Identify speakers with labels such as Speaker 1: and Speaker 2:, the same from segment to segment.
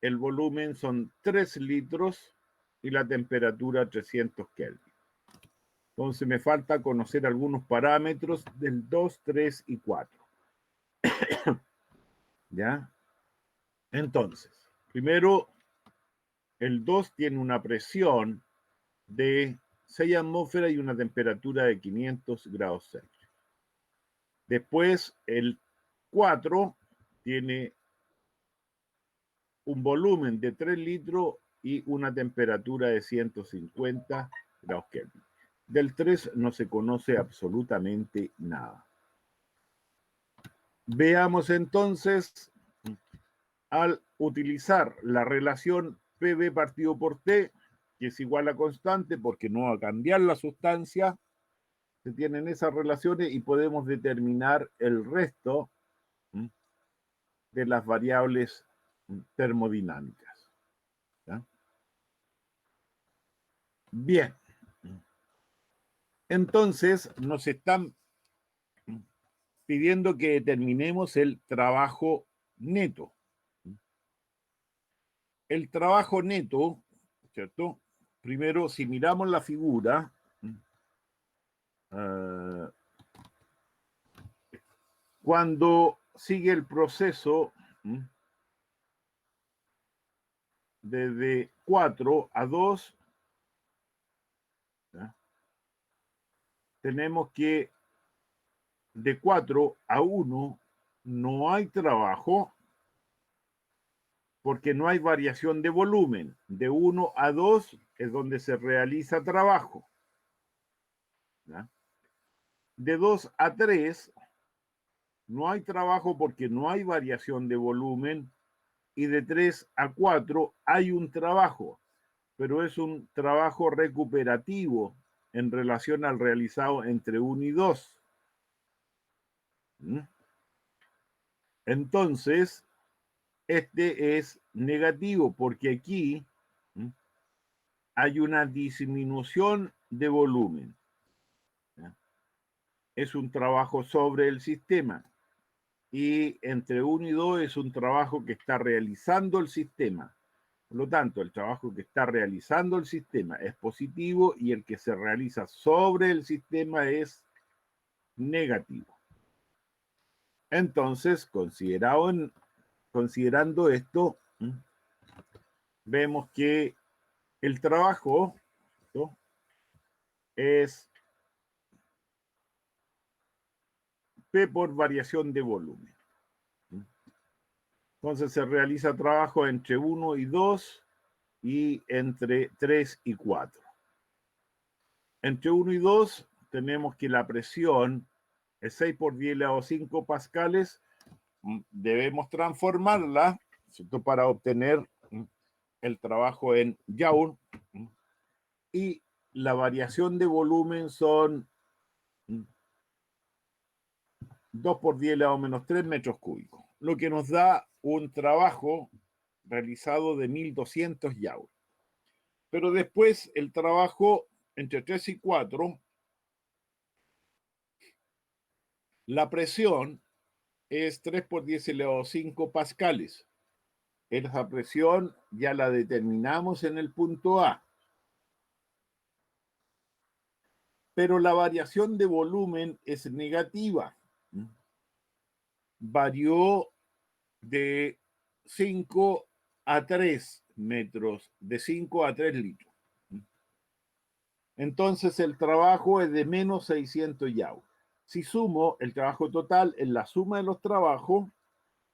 Speaker 1: el volumen son 3 litros y la temperatura 300 Kelvin. Entonces me falta conocer algunos parámetros del 2, 3 y 4. ¿Ya? Entonces, primero, el 2 tiene una presión de 6 atmósferas y una temperatura de 500 grados Celsius. Después, el 4 tiene un volumen de 3 litros y una temperatura de 150 grados Kelvin. Del 3 no se conoce absolutamente nada. Veamos entonces, al utilizar la relación PV partido por T, que es igual a constante porque no va a cambiar la sustancia, se tienen esas relaciones y podemos determinar el resto de las variables termodinámicas. ¿Ya? Bien. Entonces nos están pidiendo que determinemos el trabajo neto. El trabajo neto, ¿cierto? Primero, si miramos la figura, cuando sigue el proceso desde 4 a 2, ¿ya? Tenemos que de 4 a 1 no hay trabajo porque no hay variación de volumen. De 1 a 2 es donde se realiza trabajo. ¿Ya? De 2 a 3 no hay trabajo porque no hay variación de volumen. Y de 3 a 4 hay un trabajo, pero es un trabajo recuperativo en relación al realizado entre 1 y 2. Entonces, este es negativo porque aquí hay una disminución de volumen. Es un trabajo sobre el sistema. Y entre 1 y 2 es un trabajo que está realizando el sistema. Por lo tanto, el trabajo que está realizando el sistema es positivo y el que se realiza sobre el sistema es negativo. Entonces, considerando esto, vemos que el trabajo, ¿no?, es P por variación de volumen. Entonces se realiza trabajo entre 1 y 2 y entre 3 y 4. Entre 1 y 2 tenemos que la presión es 6 por 10 elevado a 5 pascales. Debemos transformarla, ¿cierto?, para obtener el trabajo en Joule. Y la variación de volumen son 2 por 10 elevado a menos 3 metros cúbicos, lo que nos da un trabajo realizado de 1200 Joule. Pero después el trabajo entre 3 y 4, la presión es 3 por 10 elevado a 5 pascales. Esa presión ya la determinamos en el punto A. Pero la variación de volumen es negativa. Varió de 5 a 3 metros, de 5 a 3 litros. Entonces el trabajo es de menos 600 Joule. Si sumo el trabajo total en la suma de los trabajos,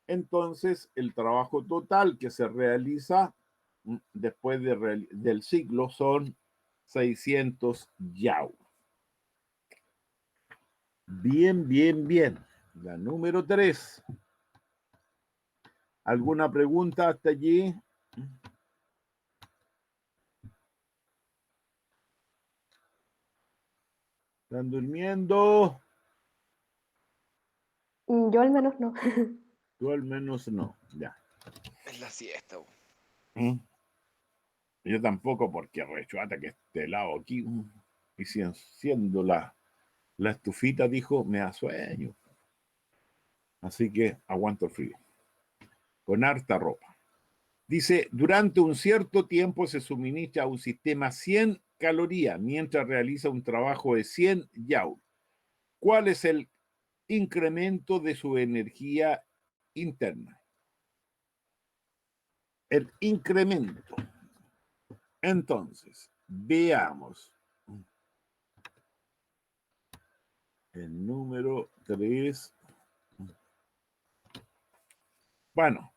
Speaker 1: entonces el trabajo total que se realiza después del ciclo son 600 Joule. Bien, bien, bien. La número 3. ¿Alguna pregunta hasta allí? ¿Están durmiendo?
Speaker 2: Yo al menos no.
Speaker 1: Tú al menos no. Ya.
Speaker 3: Es la siesta.
Speaker 1: Yo tampoco, porque rechuata que esté helado aquí. Y siendo la estufita, dijo, me da sueño. Así que aguanto el frío. Con harta ropa. Dice, durante un cierto tiempo se suministra a un sistema 100 calorías mientras realiza un trabajo de 100 joules. ¿Cuál es el incremento de su energía interna? El incremento. Entonces, veamos. El número 3. Bueno,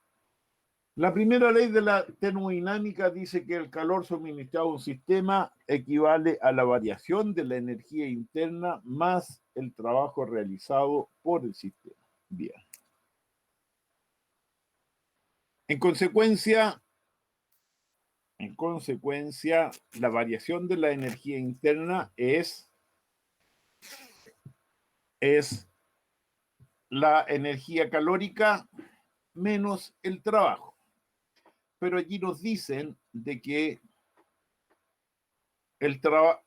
Speaker 1: la primera ley de la termodinámica dice que el calor suministrado a un sistema equivale a la variación de la energía interna más el trabajo realizado por el sistema. Bien. En consecuencia, la variación de la energía interna es la energía calórica menos el trabajo. Pero allí nos dicen de que la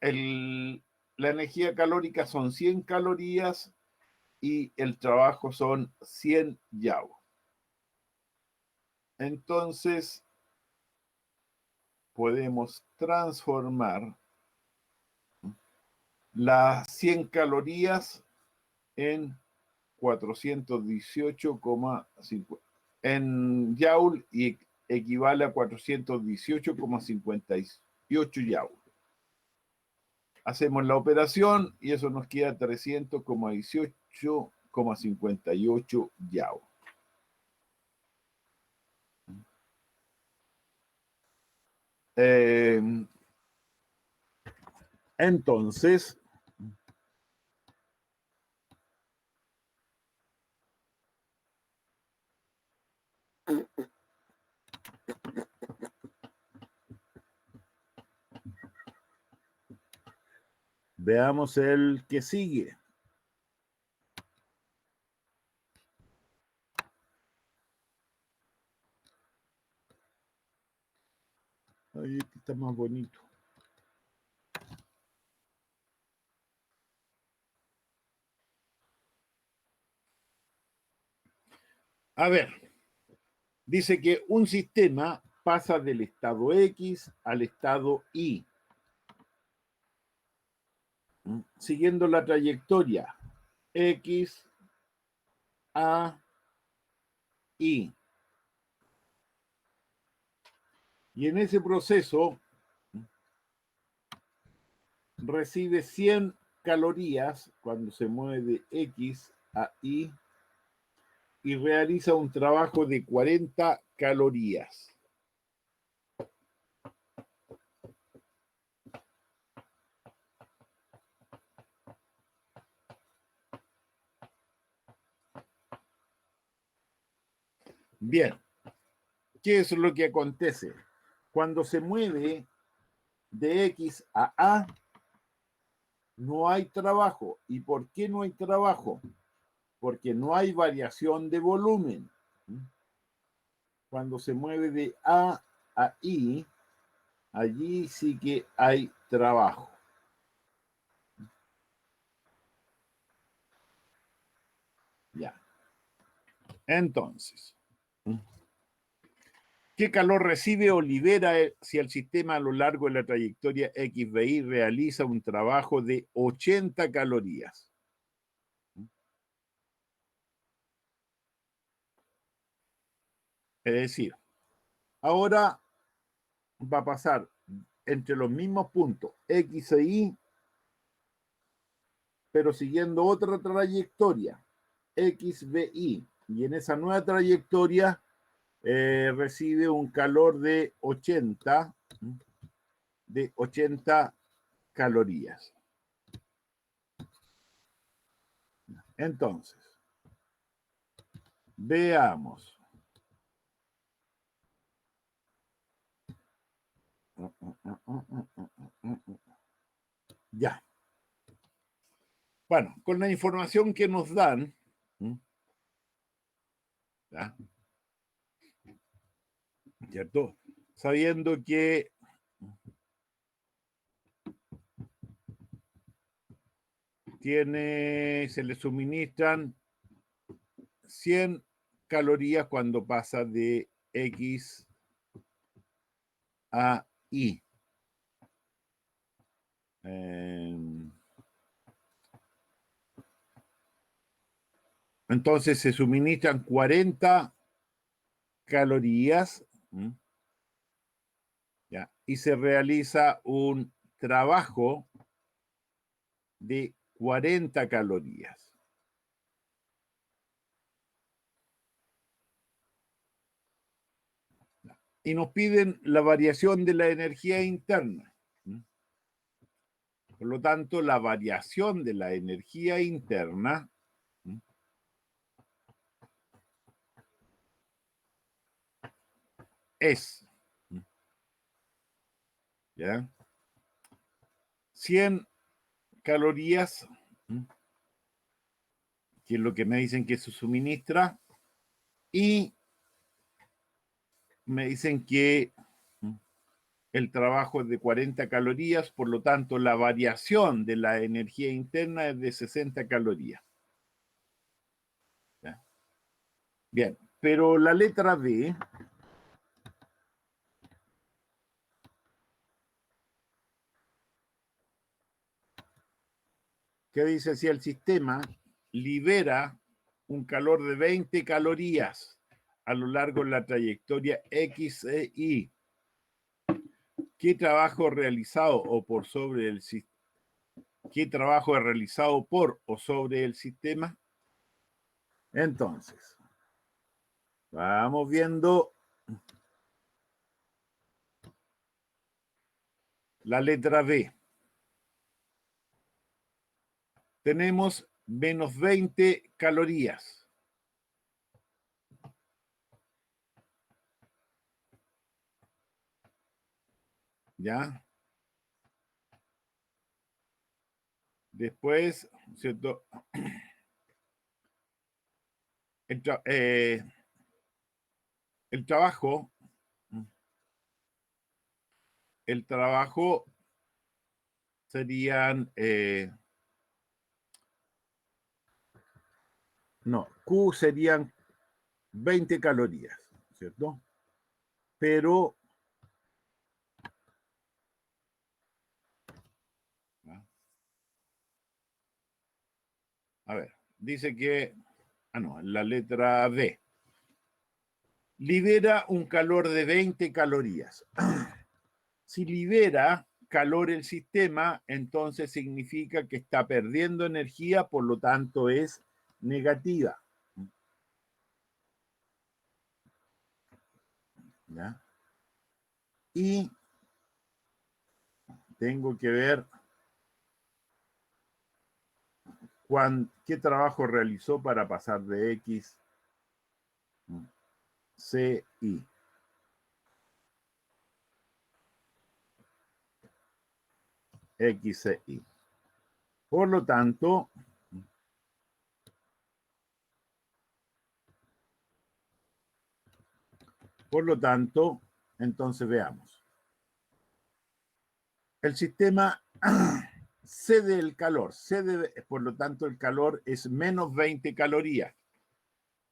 Speaker 1: energía calórica son 100 calorías y el trabajo son 100 joules. Entonces, podemos transformar las 100 calorías en 418,50 en joule y equivale a 418,58 joules. Hacemos la operación y eso nos queda 300,18,58 joules. Entonces, veamos el que sigue. Ahí está más bonito. A ver, dice que un sistema pasa del estado X al estado Y, siguiendo la trayectoria X, A, Y. Y en ese proceso recibe 100 calorías cuando se mueve de X a Y y realiza un trabajo de 40 calorías. Bien, ¿qué es lo que acontece? Cuando se mueve de X a A, no hay trabajo. ¿Y por qué no hay trabajo? Porque no hay variación de volumen. Cuando se mueve de A a I, allí sí que hay trabajo. Ya. Entonces, ¿qué calor recibe o libera si el sistema a lo largo de la trayectoria XBI realiza un trabajo de 80 calorías? Es decir, ahora va a pasar entre los mismos puntos X e Y, pero siguiendo otra trayectoria, XBI, y en esa nueva trayectoria recibe un calor de 80 calorías. Entonces, veamos. Ya. Bueno, con la información que nos dan, ¿ya? ¿Cierto? Sabiendo que se le suministran 100 calorías cuando pasa de X AI. Entonces se suministran 40 calorías, ¿ya? Y se realiza un trabajo de 40 calorías. Y nos piden la variación de la energía interna. Por lo tanto, la variación de la energía interna es, ¿ya? 100 calorías, que es lo que me dicen que se suministra, y me dicen que el trabajo es de 40 calorías, por lo tanto la variación de la energía interna es de 60 calorías. ¿Ya? Bien, pero la letra B que dice si el sistema libera un calor de 20 calorías a lo largo de la trayectoria X e Y. ¿Qué trabajo realizado o por sobre el sistema? ¿Qué trabajo es realizado por o sobre el sistema? Entonces, vamos viendo la letra B. Tenemos menos 20 calorías. ¿Ya? Después, ¿cierto? El trabajo, serían, no, Q serían 20 calorías, ¿cierto? Pero, a ver, dice que, no, la letra B. Libera un calor de 20 calorías. Si libera calor el sistema, entonces significa que está perdiendo energía, por lo tanto es negativa. ¿Ya? Y tengo que ver qué trabajo realizó para pasar de X, C, Y. X, C, Y. Por lo tanto, entonces veamos. El sistema cede el calor, por lo tanto el calor es menos 20 calorías.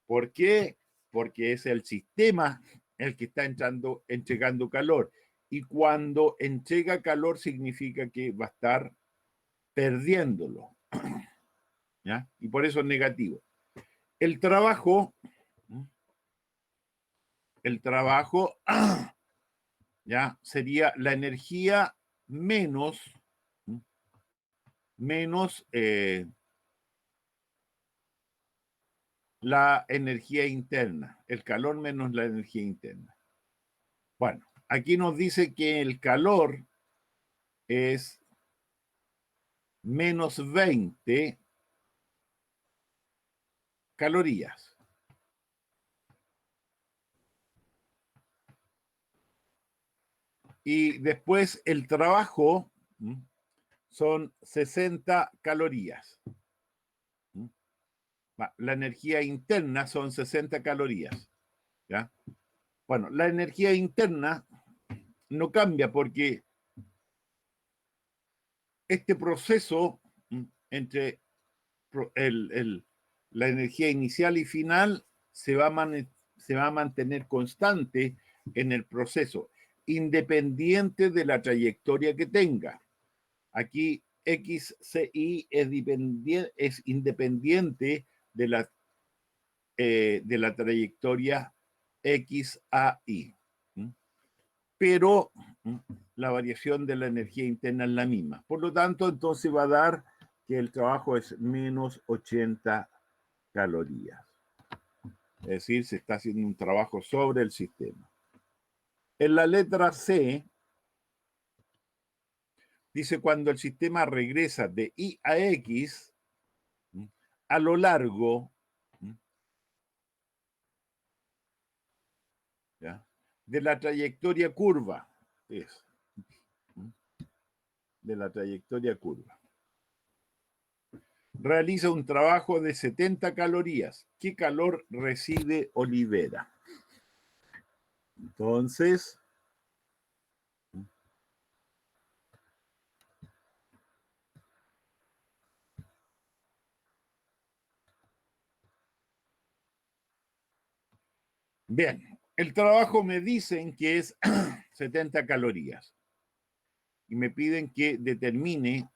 Speaker 1: ¿Por qué? Porque es el sistema el que está entregando calor. Y cuando entrega calor significa que va a estar perdiéndolo. ¿Ya? Y por eso es negativo. El trabajo, ¿ya? Sería la energía menos la energía interna, el calor menos la energía interna. Bueno, aquí nos dice que el calor es menos 20 calorías. Y después el trabajo son 60 calorías. La energía interna son 60 calorías. ¿Ya? Bueno, la energía interna no cambia porque este proceso entre la energía inicial y final se va a mantener constante en el proceso. independiente de la trayectoria que tenga. Aquí XCI es independiente de la trayectoria XAI. Pero la variación de la energía interna es la misma. Por lo tanto, entonces va a dar que el trabajo es menos 80 calorías. Es decir, se está haciendo un trabajo sobre el sistema. En la letra C, dice cuando el sistema regresa de Y a X, a lo largo, ¿ya?, de la trayectoria curva, de la trayectoria curva, realiza un trabajo de 70 calorías. ¿Qué calor recibe o libera? Entonces, bien, el trabajo me dicen que es 70 calorías y me piden que determine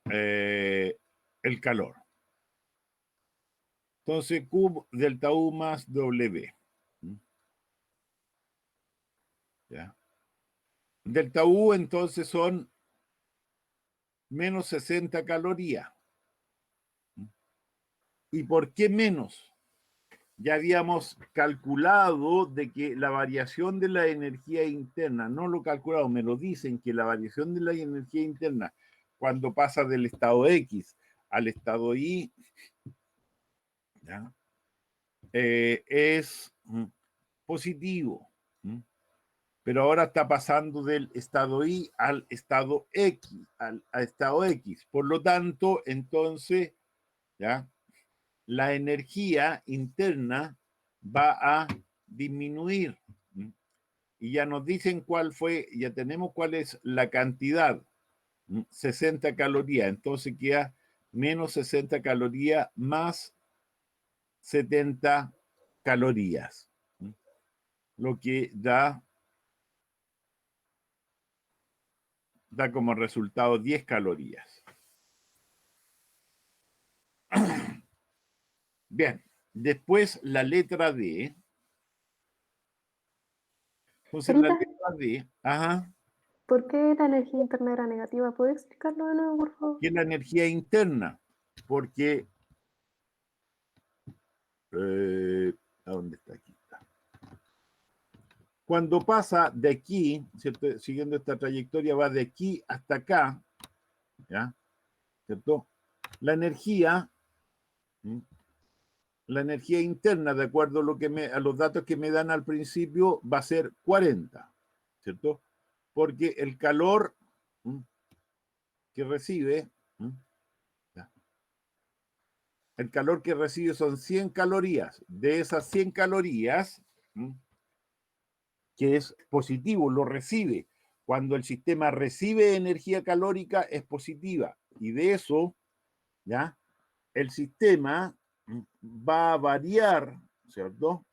Speaker 1: el calor. Entonces, Q delta U más W. ¿Ya? Delta U entonces son menos 60 calorías. ¿Y por qué menos? Ya habíamos calculado de que la variación de la energía interna, no lo he calculado, me lo dicen, que la variación de la energía interna cuando pasa del estado X al estado Y, ¿ya?, es positivo. Pero ahora está pasando del estado Y al estado X, al estado X. Por lo tanto, entonces, ¿ya?, la energía interna va a disminuir. Y ya nos dicen cuál fue, ya tenemos cuál es la cantidad, 60 calorías. Entonces queda menos 60 calorías más 70 calorías, lo que da como resultado 10 calorías. Bien, después la letra D. Entonces la
Speaker 2: Sarita,
Speaker 1: letra D, ajá,
Speaker 2: ¿por qué la energía interna era negativa? ¿Puede explicarlo de nuevo, por favor?
Speaker 1: que es la energía interna, porque, ¿a dónde está? Aquí está. Cuando pasa de aquí, ¿cierto?, siguiendo esta trayectoria, va de aquí hasta acá, ¿ya?, ¿cierto? La energía interna, de acuerdo a los datos que me dan al principio, va a ser 40, ¿cierto? Porque el calor que recibe, son 100 calorías. De esas 100 calorías, que es positivo, lo recibe. Cuando el sistema recibe energía calórica, es positiva. Y de eso, ¿ya?, el sistema va a variar, ¿cierto?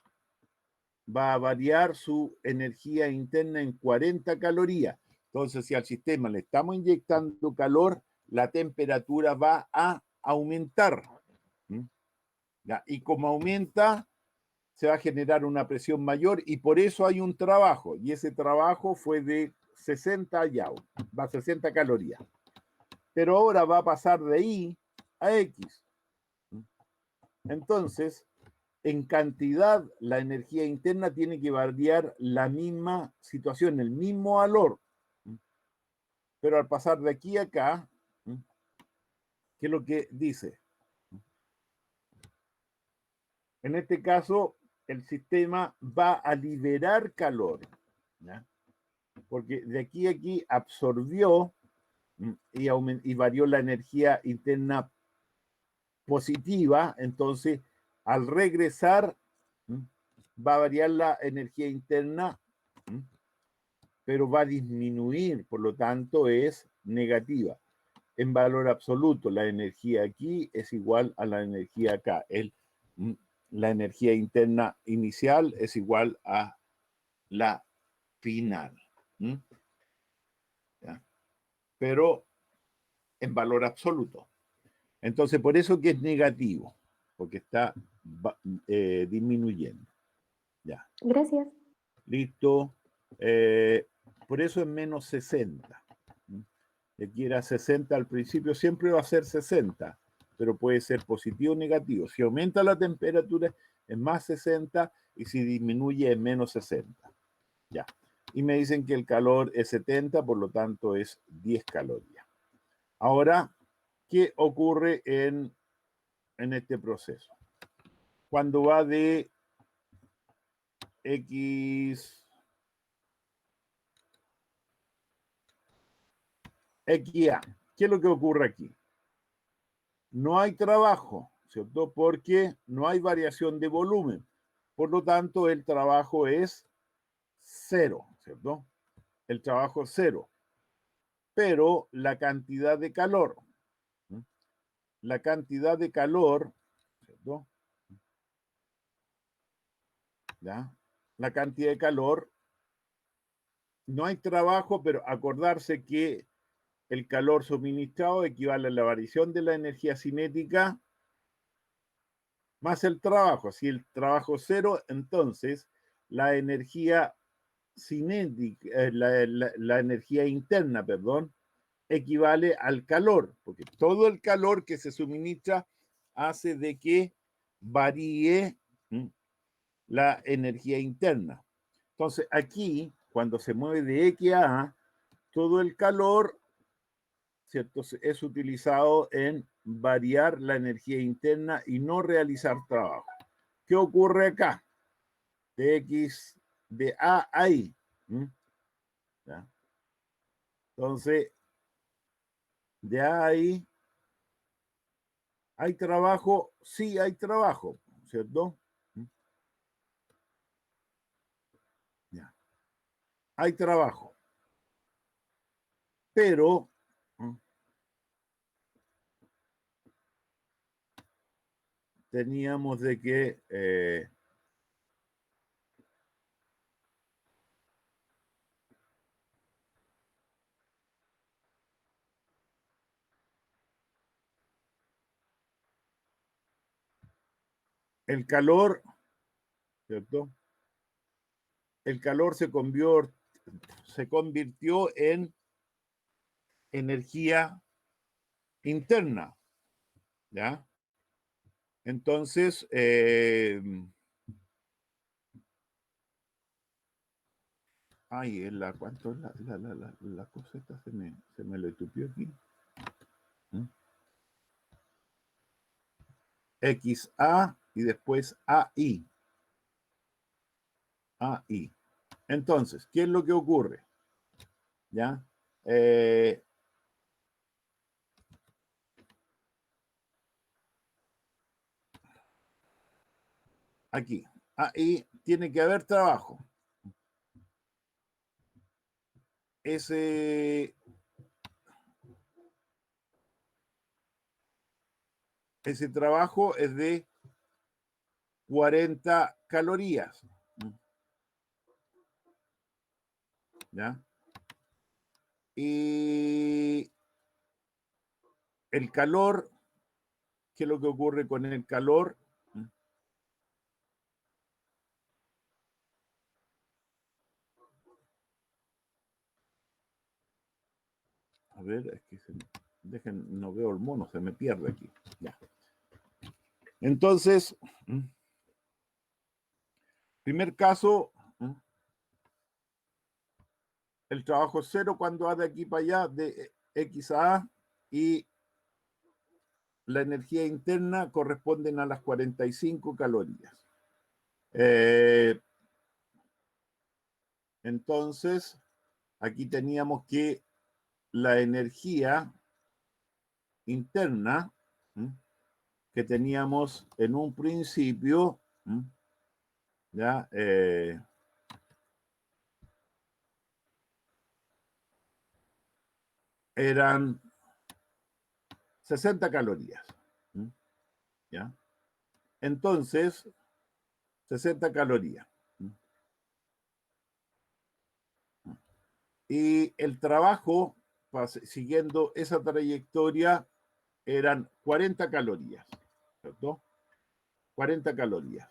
Speaker 1: Va a variar su energía interna en 40 calorías. Entonces, si al sistema le estamos inyectando calor, la temperatura va a aumentar. ¿Ya? Y como aumenta, se va a generar una presión mayor y por eso hay un trabajo. Y ese trabajo fue de 60 Joule, va a 60 calorías. Pero ahora va a pasar de Y a X. Entonces, en cantidad, la energía interna tiene que variar la misma situación, el mismo valor. Pero al pasar de aquí a acá, ¿qué es lo que dice? En este caso, el sistema va a liberar calor, ¿ya?, porque de aquí a aquí absorbió y varió la energía interna positiva. Entonces, al regresar, va a variar la energía interna, pero va a disminuir, por lo tanto es negativa. En valor absoluto, la energía aquí es igual a la energía acá. la energía interna inicial es igual a la final. ¿Ya? Pero en valor absoluto. Entonces, por eso que es negativo, porque está disminuyendo. Ya.
Speaker 2: Gracias.
Speaker 1: Listo. Por eso es menos 60. Aquí era 60 al principio, siempre va a ser 60, pero puede ser positivo o negativo. Si aumenta la temperatura es más 60 y si disminuye es menos 60. Ya. Y me dicen que el calor es 70, por lo tanto es 10 calorías. Ahora, ¿qué ocurre en este proceso? Cuando va de X a, ¿qué es lo que ocurre aquí? No hay trabajo, ¿cierto? Porque no hay variación de volumen. Por lo tanto, el trabajo es cero, ¿cierto? El trabajo es cero. Pero la cantidad de calor, ¿cierto? ¿Ya? La cantidad de calor, no hay trabajo, pero acordarse que el calor suministrado equivale a la variación de la energía cinética más el trabajo. Si el trabajo es cero, entonces la energía cinética, la energía interna, perdón, equivale al calor, porque todo el calor que se suministra hace de que varíe la energía interna. Entonces, aquí, cuando se mueve de X a A, todo el calor, ¿cierto?, es utilizado en variar la energía interna y no realizar trabajo. ¿Qué ocurre acá? De X, de A a I. ¿Ya? Entonces, de A a I, ¿hay trabajo? Sí, hay trabajo, ¿cierto? Ya. Hay trabajo. Pero teníamos de que el calor, ¿cierto? El calor se convirtió en energía interna, ¿ya? Entonces, ¿cuánto es la cosa esta? Se me lo tupió aquí. XA y después AI. AI. Entonces, ¿qué es lo que ocurre? ¿Ya? Aquí. Ahí tiene que haber trabajo. Ese trabajo es de 40 calorías. ¿Ya? Y el calor, ¿qué es lo que ocurre con el calor? A ver, es que no veo el mono, se me pierde aquí. Ya. Entonces, primer caso, el trabajo es cero cuando va de aquí para allá, de X a A, y la energía interna corresponden a las 45 calorías. Entonces, aquí teníamos que la energía interna que teníamos en un principio, ¿ya? Eran 60 calorías. ¿Ya? Entonces, 60 calorías. Y el trabajo, siguiendo esa trayectoria, eran 40 calorías, ¿cierto? 40 calorías.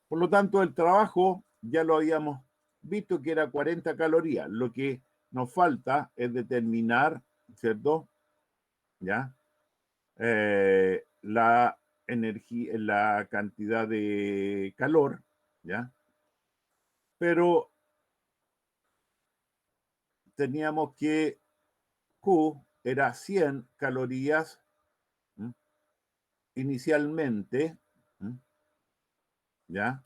Speaker 1: Por lo tanto, el trabajo ya lo habíamos visto que era 40 calorías. Lo que nos falta es determinar, ¿cierto? ¿Ya? La energía, la cantidad de calor, ¿ya? Pero teníamos que Q era 100 calorías, ¿m? Inicialmente, ¿m? ¿Ya?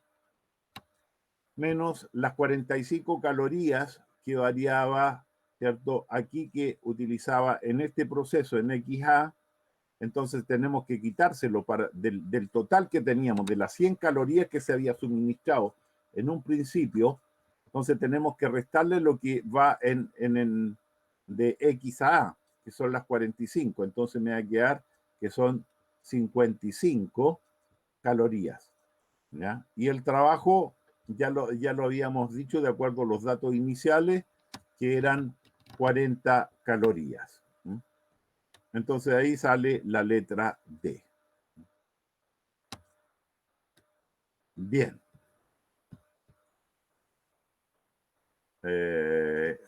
Speaker 1: Menos las 45 calorías que variaba, ¿cierto? Aquí que utilizaba en este proceso en XA, entonces tenemos que quitárselo del total que teníamos, de las 100 calorías que se había suministrado en un principio, entonces tenemos que restarle lo que va de X a A, que son las 45, entonces me va a quedar que son 55 calorías, ¿ya? Y el trabajo, ya lo habíamos dicho de acuerdo a los datos iniciales, que eran 40 calorías. Entonces ahí sale la letra D. Bien. El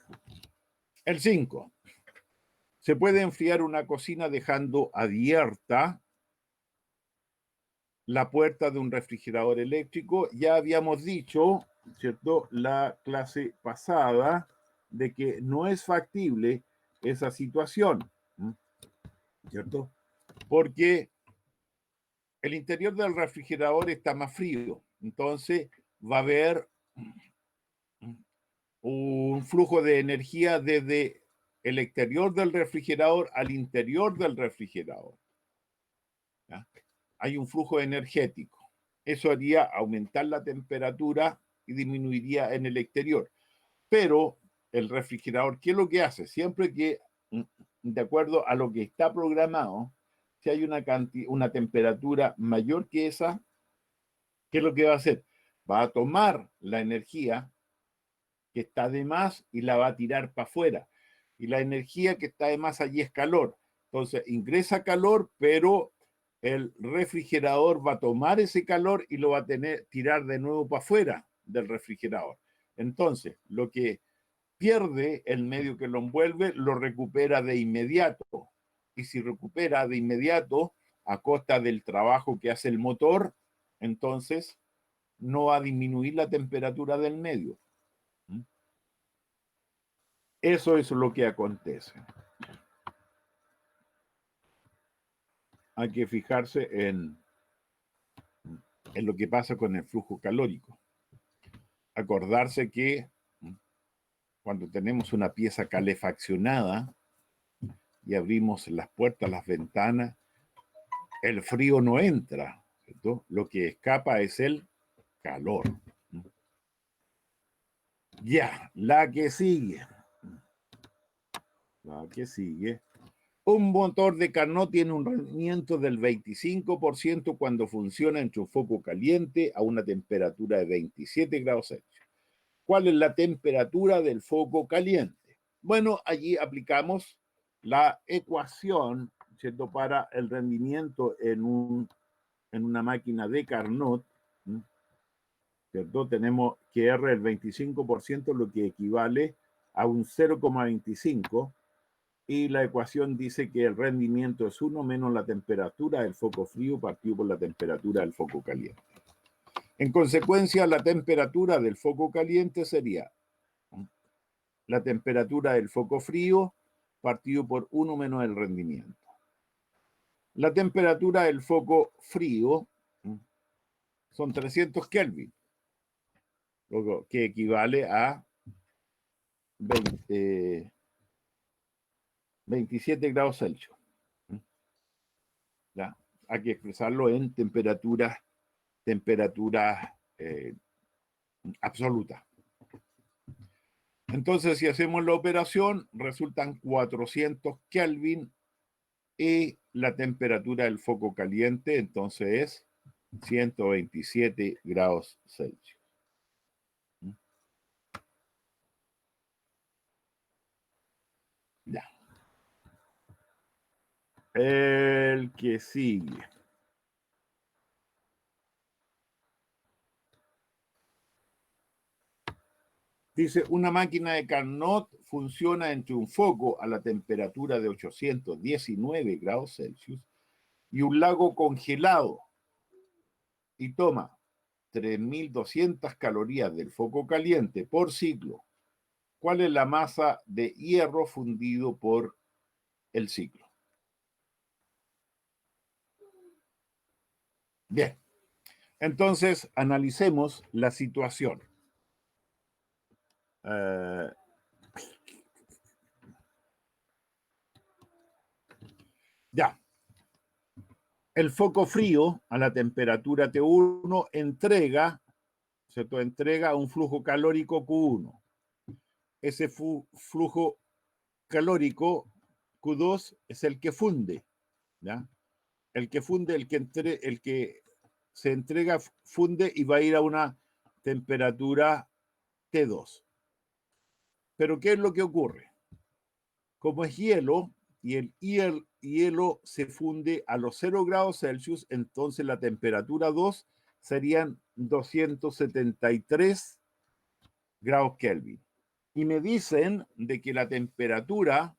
Speaker 1: 5. Se puede enfriar una cocina dejando abierta la puerta de un refrigerador eléctrico. Ya habíamos dicho, ¿cierto?, la clase pasada, de que no es factible esa situación, ¿cierto? Porque el interior del refrigerador está más frío, entonces va a haber un flujo de energía desde el exterior del refrigerador al interior del refrigerador. ¿Ya? Hay un flujo energético. Eso haría aumentar la temperatura y disminuiría en el exterior. Pero el refrigerador, ¿qué es lo que hace? Siempre que, de acuerdo a lo que está programado, si hay una temperatura mayor que esa, ¿qué es lo que va a hacer? Va a tomar la energía que está de más y la va a tirar para afuera. Y la energía que está de más allí es calor. Entonces ingresa calor, pero el refrigerador va a tomar ese calor y lo va a tirar de nuevo para afuera del refrigerador. Entonces, lo que pierde el medio que lo envuelve, lo recupera de inmediato. Y si recupera de inmediato a costa del trabajo que hace el motor, entonces no va a disminuir la temperatura del medio. Eso es lo que acontece. Hay que fijarse en lo que pasa con el flujo calórico. Acordarse que cuando tenemos una pieza calefaccionada y abrimos las puertas, las ventanas, el frío no entra, ¿cierto? Lo que escapa es el calor. Ya, la que sigue. La que sigue. Un motor de Carnot tiene un rendimiento del 25% cuando funciona entre un foco caliente a una temperatura de 27 grados Celsius. ¿Cuál es la temperatura del foco caliente? Bueno, allí aplicamos la ecuación, ¿cierto?, para el rendimiento en una máquina de Carnot, ¿cierto? Tenemos que R el 25%, lo que equivale a un 0,25, y la ecuación dice que el rendimiento es 1 menos la temperatura del foco frío partido por la temperatura del foco caliente. En consecuencia, la temperatura del foco caliente sería la temperatura del foco frío partido por 1 menos el rendimiento. La temperatura del foco frío son 300 Kelvin, lo que equivale a 27 grados Celsius. ¿Ya? Hay que expresarlo en temperaturas absolutas. Entonces, si hacemos la operación, resultan 400 Kelvin y la temperatura del foco caliente entonces es 127 grados Celsius. Ya. El que sigue. Dice, una máquina de Carnot funciona entre un foco a la temperatura de 819 grados Celsius y un lago congelado y toma 3.200 calorías del foco caliente por ciclo. ¿Cuál es la masa de hierro fundido por el ciclo? Bien, entonces analicemos la situación. Ya. El foco frío a la temperatura T1 entrega, ¿cierto? Entrega un flujo calórico Q1. Ese flujo calórico Q2 es el que funde, ¿ya? El que funde, el que se entrega, funde y va a ir a una temperatura T2. Pero ¿qué es lo que ocurre? Como es hielo y el hielo se funde a los 0 grados Celsius, entonces la temperatura 2 serían 273 grados Kelvin. Y me dicen de que la temperatura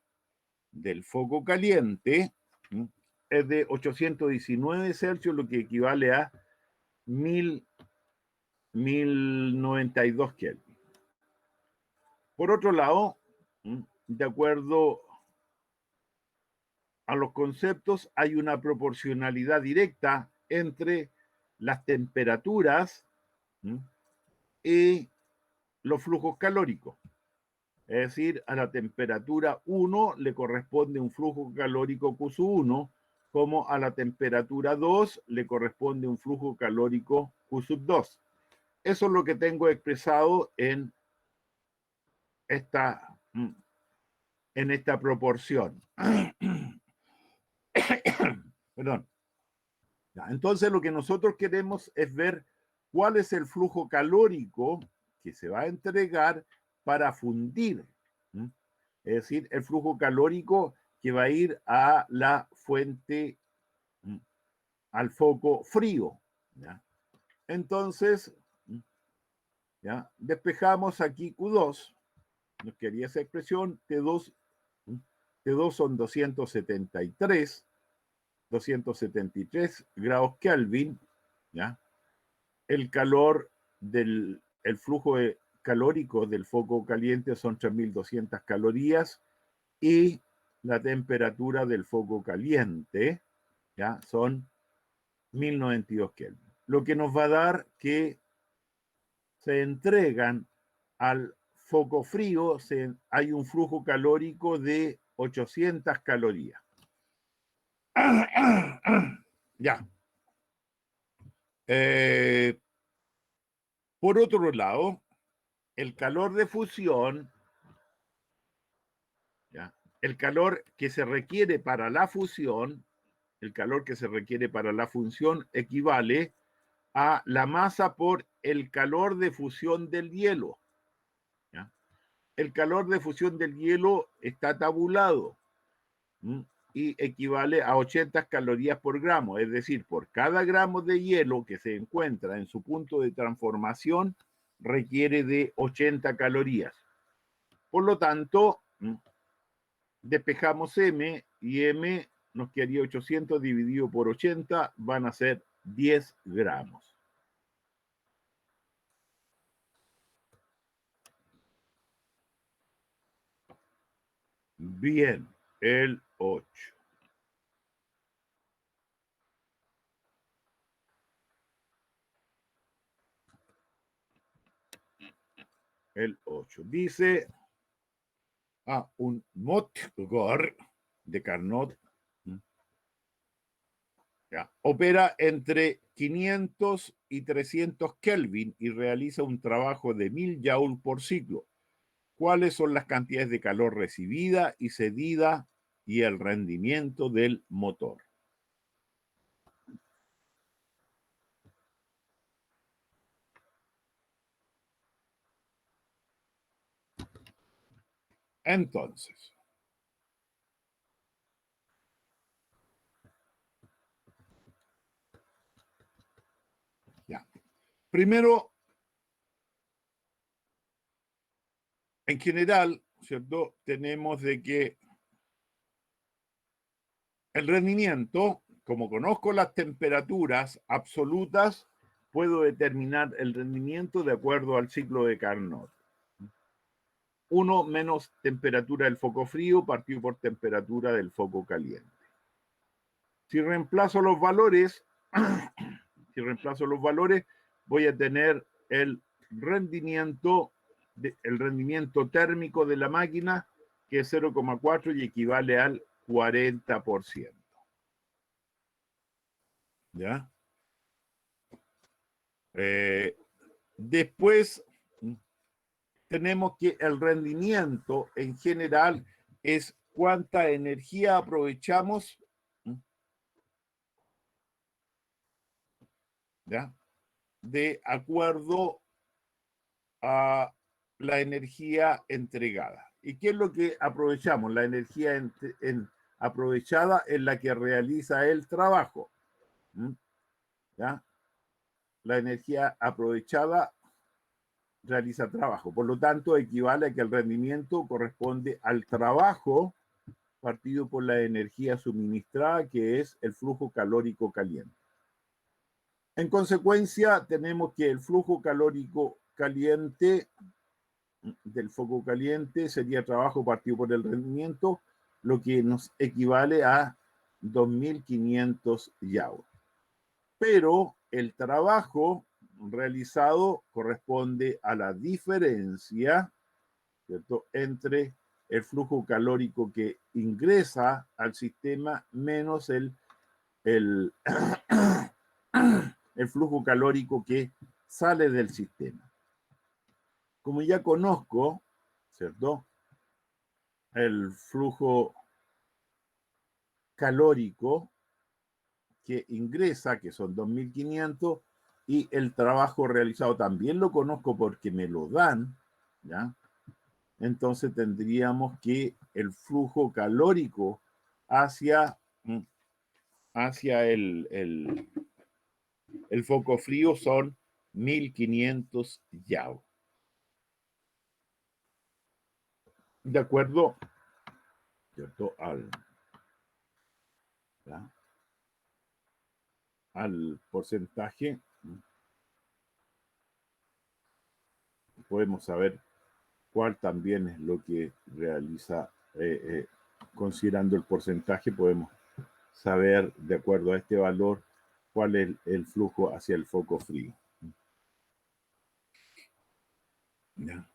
Speaker 1: del foco caliente es de 819 Celsius, lo que equivale a 1092 Kelvin. Por otro lado, de acuerdo a los conceptos, hay una proporcionalidad directa entre las temperaturas y los flujos calóricos. Es decir, a la temperatura 1 le corresponde un flujo calórico Q1, como a la temperatura 2 le corresponde un flujo calórico Q2. Eso es lo que tengo expresado en esta proporción. Perdón. Entonces lo que nosotros queremos es ver cuál es el flujo calórico que se va a entregar para fundir. Es decir, el flujo calórico que va a ir a la fuente, al foco frío. ¿Ya? Entonces, ¿ya? Despejamos aquí Q2. Nos quería esa expresión. T2 son 273 grados Kelvin, ¿ya? El calor el flujo calórico del foco caliente son 3.200 calorías y la temperatura del foco caliente, ¿ya? Son 1092 Kelvin. Lo que nos va a dar que se entregan al foco frío, hay un flujo calórico de 800 calorías. Ya. Por otro lado, el calor de fusión, ¿ya? El calor que se requiere para la fusión, equivale a la masa por el calor de fusión del hielo. ¿Ya? El calor de fusión del hielo está tabulado y equivale a 80 calorías por gramo, es decir, por cada gramo de hielo que se encuentra en su punto de transformación, requiere de 80 calorías. Por lo tanto, despejamos M y M nos quedaría 800 dividido por 80, van a ser 10 gramos. Bien, el 8. El 8. Dice un motor de Carnot opera entre 500 y 300 Kelvin y realiza un trabajo de 1000 Joule por ciclo. ¿Cuáles son las cantidades de calor recibida y cedida y el rendimiento del motor. Entonces, ya. Primero, en general, ¿cierto? Tenemos de que el rendimiento, como conozco las temperaturas absolutas, puedo determinar el rendimiento de acuerdo al ciclo de Carnot. 1 menos temperatura del foco frío partido por temperatura del foco caliente. Si reemplazo los valores, voy a tener el rendimiento térmico de la máquina, que es 0,4 y equivale al 40%. ¿Ya? Después tenemos que el rendimiento en general es cuánta energía aprovechamos, ¿ya? De acuerdo a la energía entregada. ¿Y qué es lo que aprovechamos? La energía aprovechada es la que realiza el trabajo. ¿Ya? La energía aprovechada realiza trabajo. Por lo tanto, equivale a que el rendimiento corresponde al trabajo partido por la energía suministrada, que es el flujo calórico caliente. En consecuencia, tenemos que el flujo calórico caliente del foco caliente sería trabajo partido por el rendimiento, lo que nos equivale a 2.500 joules. Pero el trabajo realizado corresponde a la diferencia, ¿cierto?, entre el flujo calórico que ingresa al sistema menos el flujo calórico que sale del sistema. Como ya conozco, ¿cierto?, el flujo calórico que ingresa, que son 2.500, y el trabajo realizado también lo conozco porque me lo dan, ¿ya? Entonces tendríamos que el flujo calórico hacia el foco frío son 1.500 joules. De acuerdo, ¿cierto?, al porcentaje, podemos saber cuál también es lo que realiza, considerando el porcentaje, podemos saber, de acuerdo a este valor, cuál es el flujo hacia el foco frío. ¿Ya?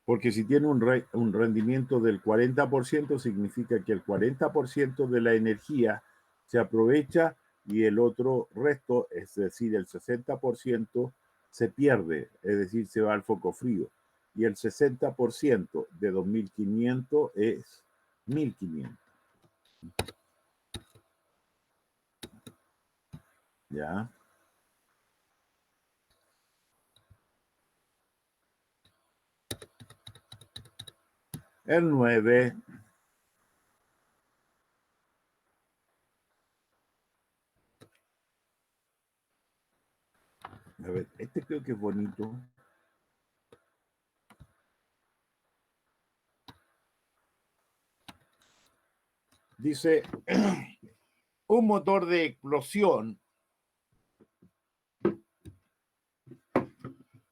Speaker 1: Porque si tiene un rendimiento del 40%, significa que el 40% de la energía se aprovecha y el otro resto, es decir, el 60%, se pierde, es decir, se va al foco frío. Y el 60% de 2.500 es 1.500. ¿Ya? El 9. A ver, este creo que es bonito. Dice, un motor de explosión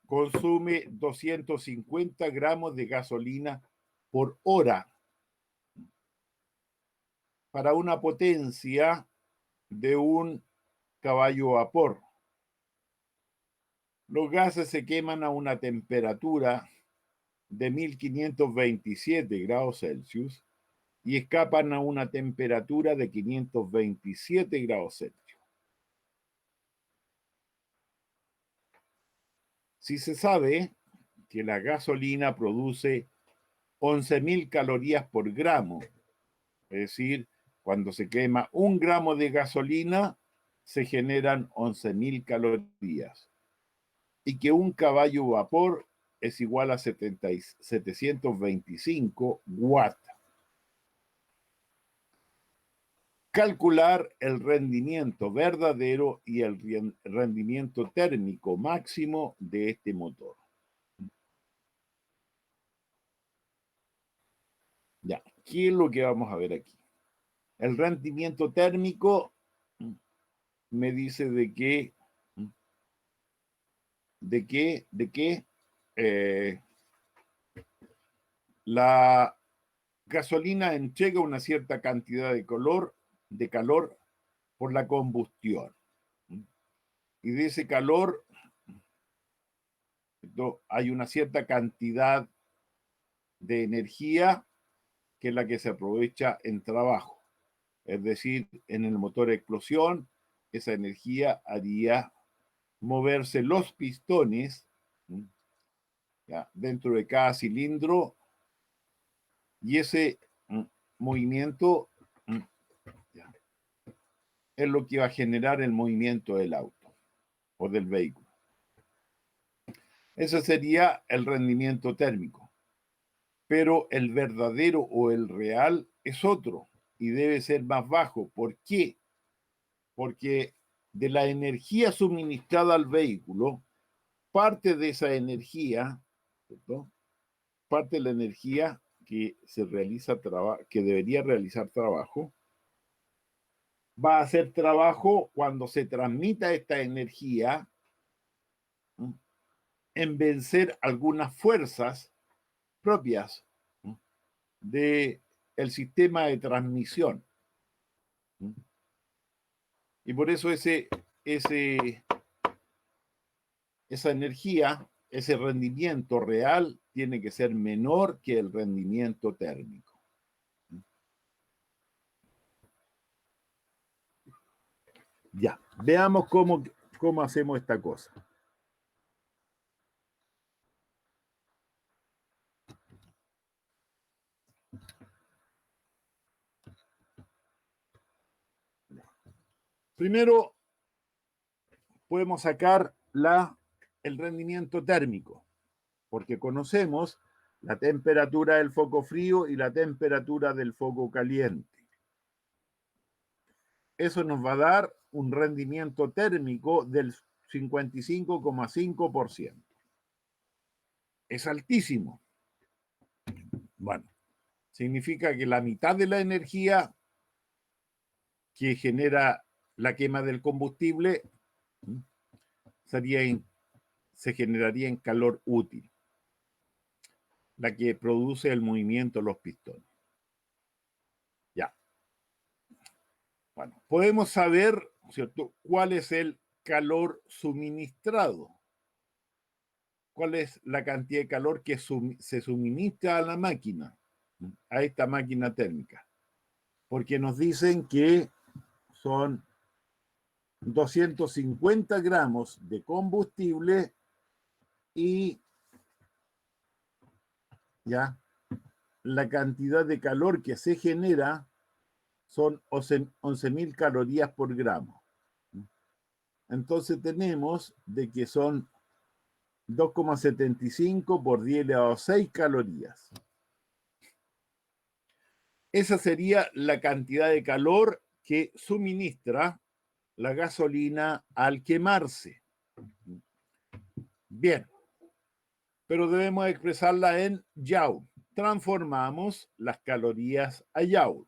Speaker 1: consume 250 gramos de gasolina por hora para una potencia de 1 caballo vapor. Los gases se queman a una temperatura de 1527 grados Celsius y escapan a una temperatura de 527 grados Celsius. Si se sabe que la gasolina produce 11.000 calorías por gramo. Es decir, cuando se quema 1 gramo de gasolina, se generan 11.000 calorías. Y que un caballo vapor es igual a 725 watts. Calcular el rendimiento verdadero y el rendimiento térmico máximo de este motor. Ya, ¿qué es lo que vamos a ver aquí? El rendimiento térmico me dice de que la gasolina entrega una cierta cantidad de calor por la combustión. Y de ese calor hay una cierta cantidad de energía que es la que se aprovecha en trabajo. Es decir, en el motor de explosión, esa energía haría moverse los pistones, ¿ya?, dentro de cada cilindro, y ese movimiento ¿ya?, es lo que va a generar el movimiento del auto o del vehículo. Ese sería el rendimiento térmico. Pero el verdadero o el real es otro y debe ser más bajo. ¿Por qué? Porque de la energía suministrada al vehículo, parte de esa energía, ¿cierto?, parte de la energía que que debería realizar trabajo, va a hacer trabajo cuando se transmita esta energía en vencer algunas fuerzas propias del sistema de transmisión. Y por eso esa energía, ese rendimiento real, tiene que ser menor que el rendimiento térmico. Ya, veamos cómo hacemos esta cosa. Primero, podemos sacar el rendimiento térmico, porque conocemos la temperatura del foco frío y la temperatura del foco caliente. Eso nos va a dar un rendimiento térmico del 55,5%. Es altísimo. Bueno, significa que la mitad de la energía que genera la quema del combustible se generaría en calor útil, la que produce el movimiento de los pistones. Ya. Bueno, podemos saber, ¿cierto?, cuál es el calor suministrado. ¿Cuál es la cantidad de calor que se suministra a la máquina, a esta máquina térmica? Porque nos dicen que son 250 gramos de combustible y ya la cantidad de calor que se genera son 11.000 calorías por gramo. Entonces tenemos de que son 2,75 por 10 elevado a 6 calorías. Esa sería la cantidad de calor que suministra la gasolina al quemarse. Bien, pero debemos expresarla en Joule. Transformamos las calorías a Joule.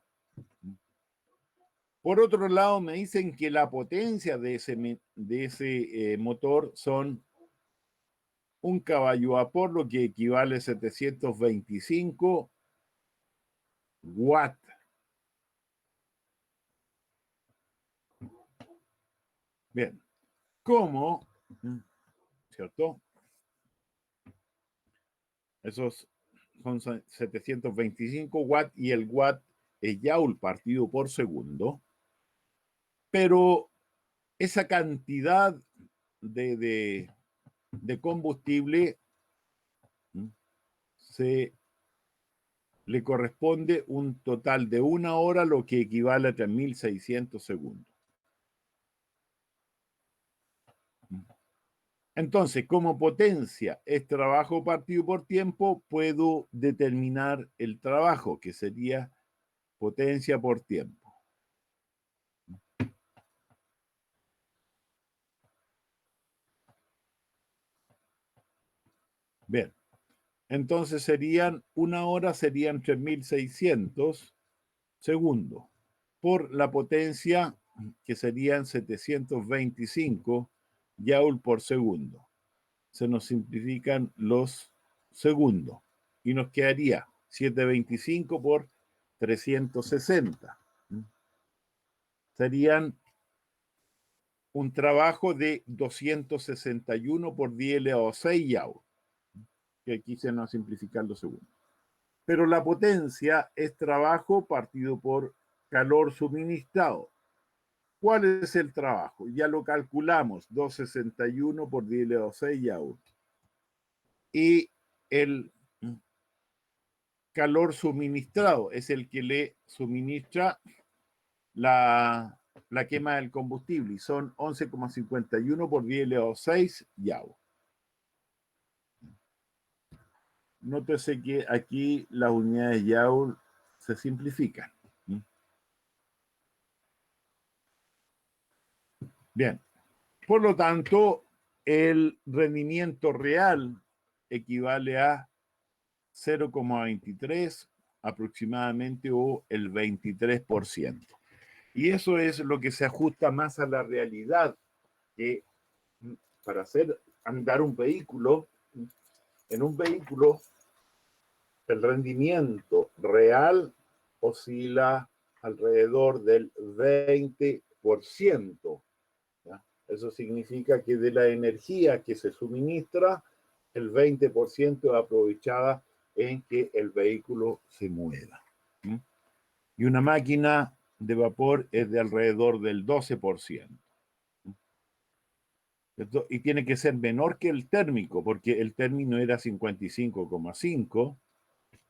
Speaker 1: Por otro lado, me dicen que la potencia de ese motor son 1 caballo vapor, lo que equivale a 725 watts. Bien, ¿cómo? ¿Cierto? Esos son 725 watts y el watt es Joule partido por segundo. Pero esa cantidad de combustible se le corresponde un total de 1 hora, lo que equivale a 3.600 segundos. Entonces, como potencia es trabajo partido por tiempo, puedo determinar el trabajo, que sería potencia por tiempo. Bien, entonces serían 1 hora, serían 3.600 segundos, por la potencia que serían 725 joule por segundo. Se nos simplifican los segundos y nos quedaría 725 por 360. Serían un trabajo de 261 por 10 elevado a 6 joule, que aquí se nos simplifican los segundos. Pero la potencia es trabajo partido por calor suministrado. ¿Cuál es el trabajo? Ya lo calculamos, 261 por 10 elevado a 6 joule. Y el calor suministrado es el que le suministra la quema del combustible, y son 11,51 por 10 elevado a 6 joule. Nótese que aquí las unidades joule se simplifican. Bien, por lo tanto, el rendimiento real equivale a 0,23 aproximadamente, o el 23%. Y eso es lo que se ajusta más a la realidad, que para hacer andar un vehículo, en un vehículo el rendimiento real oscila alrededor del 20%. ¿Ya? Eso significa que de la energía que se suministra, el 20% es aprovechada en que el vehículo se mueva. Y una máquina de vapor es de alrededor del 12%. Y tiene que ser menor que el térmico, porque el térmico era 55,5,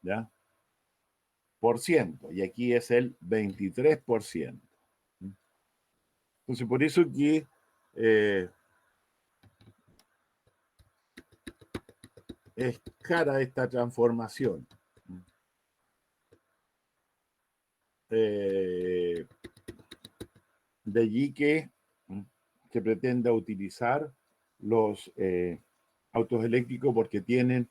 Speaker 1: ¿ya? por ciento, y aquí es el 23%. Entonces, por eso que es cara esta transformación. De allí que se pretenda utilizar los autos eléctricos, porque tienen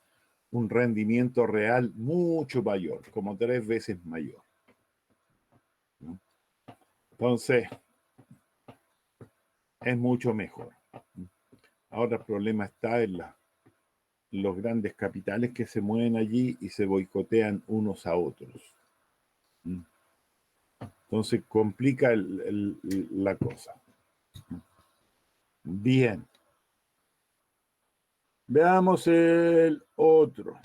Speaker 1: un rendimiento real mucho mayor, como 3 veces mayor. Entonces, es mucho mejor. Ahora el problema está en los grandes capitales que se mueven allí y se boicotean unos a otros. Entonces complica la cosa. Bien. Veamos el otro.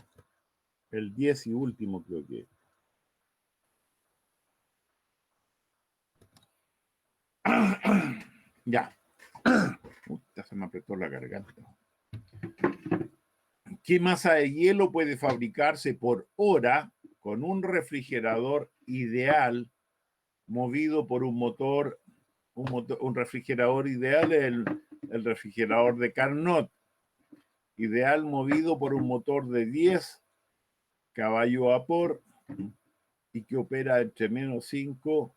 Speaker 1: El 10 y último, creo que. Ya. Se me apretó la garganta. ¿Qué masa de hielo puede fabricarse por hora con un refrigerador ideal movido por un motor? Un refrigerador ideal es el refrigerador de Carnot. Ideal movido por un motor de 10 caballos vapor y que opera entre menos 5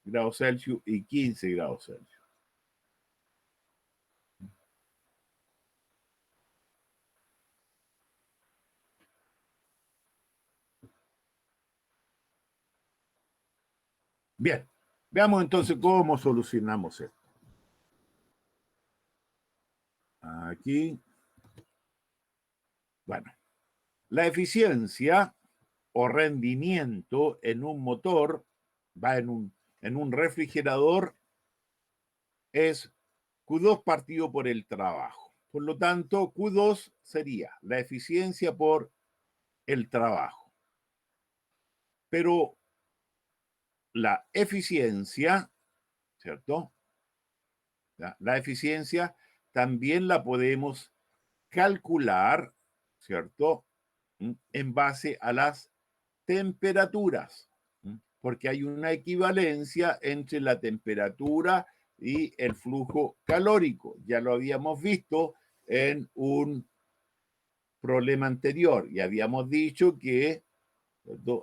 Speaker 1: grados Celsius y 15 grados Celsius. Bien, veamos entonces cómo solucionamos esto. Aquí. Bueno, la eficiencia o rendimiento en un motor, va en un refrigerador, es Q2 partido por el trabajo. Por lo tanto, Q2 sería la eficiencia por el trabajo. Pero la eficiencia, ¿cierto? La eficiencia también la podemos calcular, ¿cierto? En base a las temperaturas, porque hay una equivalencia entre la temperatura y el flujo calórico. Ya lo habíamos visto en un problema anterior y habíamos dicho que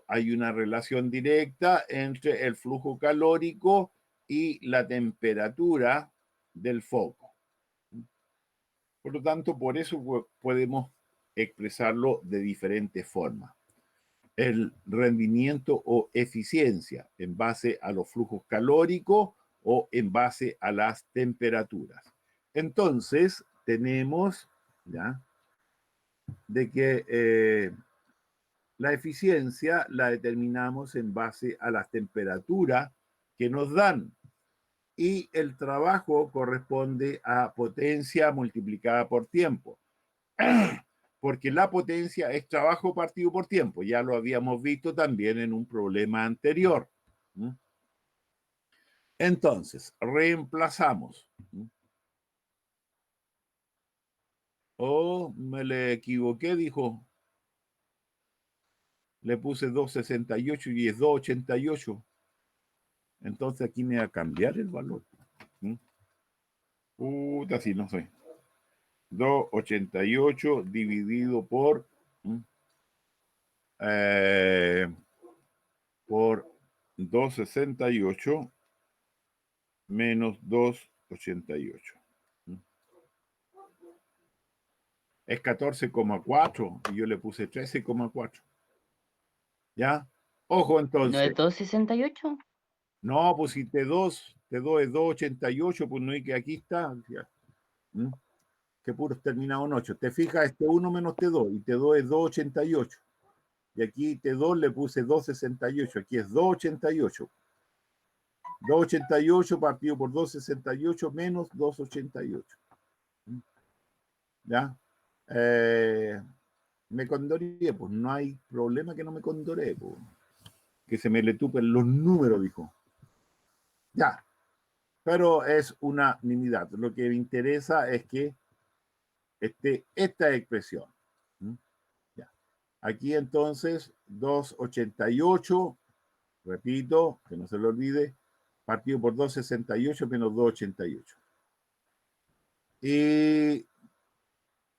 Speaker 1: hay una relación directa entre el flujo calórico y la temperatura del foco. Por lo tanto, por eso podemos expresarlo de diferentes formas. El rendimiento o eficiencia en base a los flujos calóricos o en base a las temperaturas. Entonces, tenemos ¿ya? De que la eficiencia la determinamos en base a las temperaturas que nos dan y el trabajo corresponde a potencia multiplicada por tiempo. Porque la potencia es trabajo partido por tiempo. Ya lo habíamos visto también en un problema anterior. Entonces, reemplazamos. Me le equivoqué, dijo. Le puse 268 y es 288. Entonces aquí me va a cambiar el valor. Puta, sí, no sé. 288 dividido por 268 menos 288. Es 14,4 y yo le puse 13,4. ¿Ya? Ojo
Speaker 3: ¿No
Speaker 1: entonces.
Speaker 3: es 268?
Speaker 1: No, pues si T2 es 288, pues no hay que aquí está. Que puros terminado en 8. Te fijas, T1 menos T2 y T2 es 288. Y aquí T2 le puse 268, aquí es 288. 288 partido por 268 menos 288. ¿Ya? Me condoré, pues no hay problema que no me condoré, pues. Que se me le tupen los números, dijo. Ya, pero es una nimiedad. Lo que me interesa es que esta expresión. Ya. Aquí entonces 288, repito, que no se lo olvide, partido por 268 menos 288. Y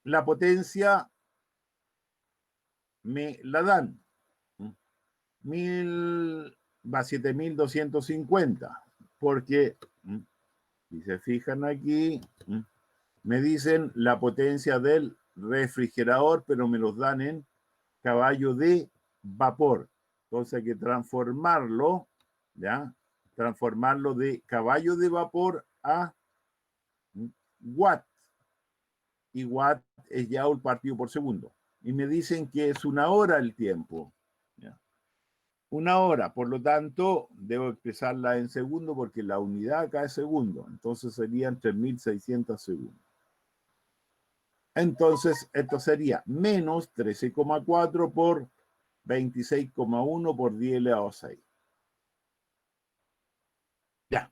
Speaker 1: la potencia me la dan. 7.250, porque, si se fijan aquí, me dicen la potencia del refrigerador, pero me los dan en caballo de vapor. Entonces hay que transformarlo, ¿ya? Transformarlo de caballo de vapor a watt. Y watt es joule partido por segundo. Y me dicen que es 1 hora el tiempo. ¿Ya? 1 hora, por lo tanto, debo expresarla en segundo porque la unidad acá es segundo. Entonces serían 3.600 segundos. Entonces, esto sería menos 13,4 por 26,1 por 10 elevado a 6. Ya.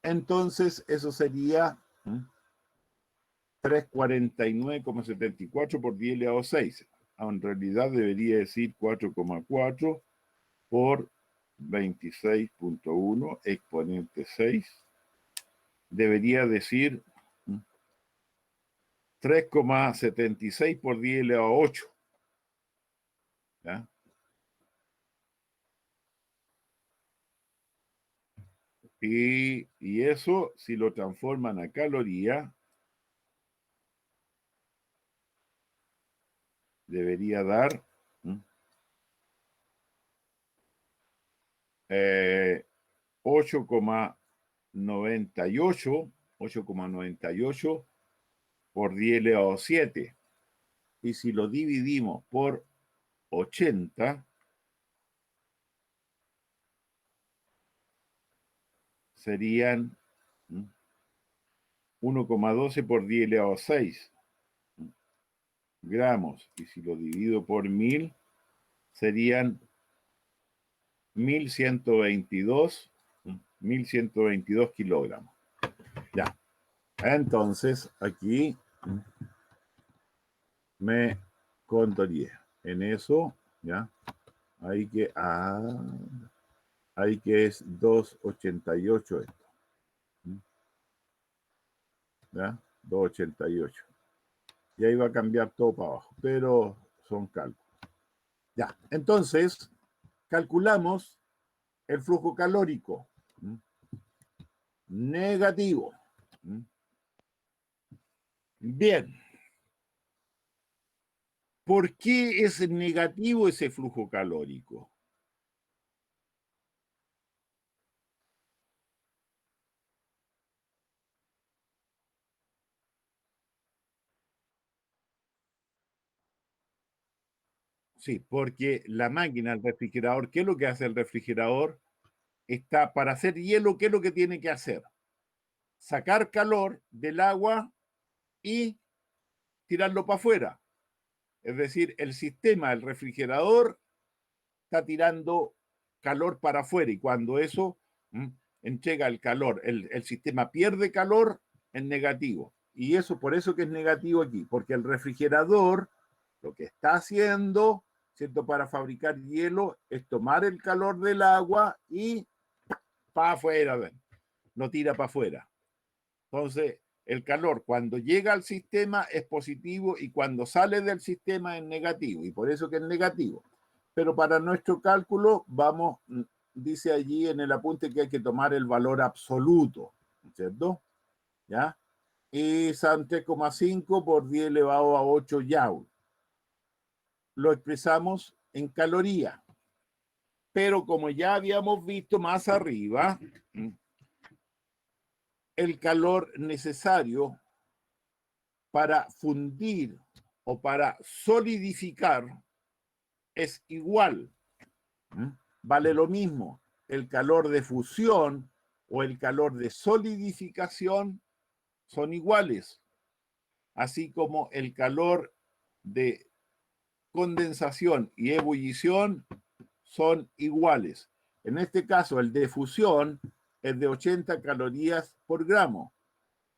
Speaker 1: Entonces, eso sería 349,74 por 10 elevado a 6. En realidad debería decir 4,4 por 26,1 exponente 6. Debería decir 3,76 por 10 elevado a 8. ¿Ya? Y eso, si lo transforman a caloría, debería dar 8,98 por 10 elevado a 7. Y si lo dividimos por 80, serían 1,12 por 10 elevado a 6 gramos. Y si lo divido por 1000, serían 1122 kilogramos. Ya. Entonces, aquí me contaría en eso, ¿ya? Ahí que, ahí que es 288 esto. ¿Ya? 288. Y ahí va a cambiar todo para abajo, pero son cálculos. Ya, entonces, calculamos el flujo calórico. Negativo. Bien. ¿Por qué es negativo ese flujo calórico? Sí, porque la máquina, el refrigerador, ¿qué es lo que hace el refrigerador? Está para hacer hielo, ¿qué es lo que tiene que hacer? Sacar calor del agua y tirarlo para afuera. Es decir, el sistema, el refrigerador, está tirando calor para afuera y cuando eso entrega el calor, el sistema pierde calor en negativo. Y eso, por eso que es negativo aquí, porque el refrigerador lo que está haciendo, ¿cierto? Para fabricar hielo es tomar el calor del agua y para afuera, lo tira para afuera. Entonces, el calor cuando llega al sistema es positivo y cuando sale del sistema es negativo, y por eso que es negativo. Pero para nuestro cálculo, vamos, dice allí en el apunte que hay que tomar el valor absoluto, ¿cierto? ¿Ya? Y son 3,5 por 10 elevado a 8 joule. Lo expresamos en caloría. Pero como ya habíamos visto más arriba, el calor necesario para fundir o para solidificar es igual. Vale lo mismo el calor de fusión o el calor de solidificación son iguales, así como el calor de condensación y ebullición son iguales. En este caso, el de fusión es de 80 calorías por gramo.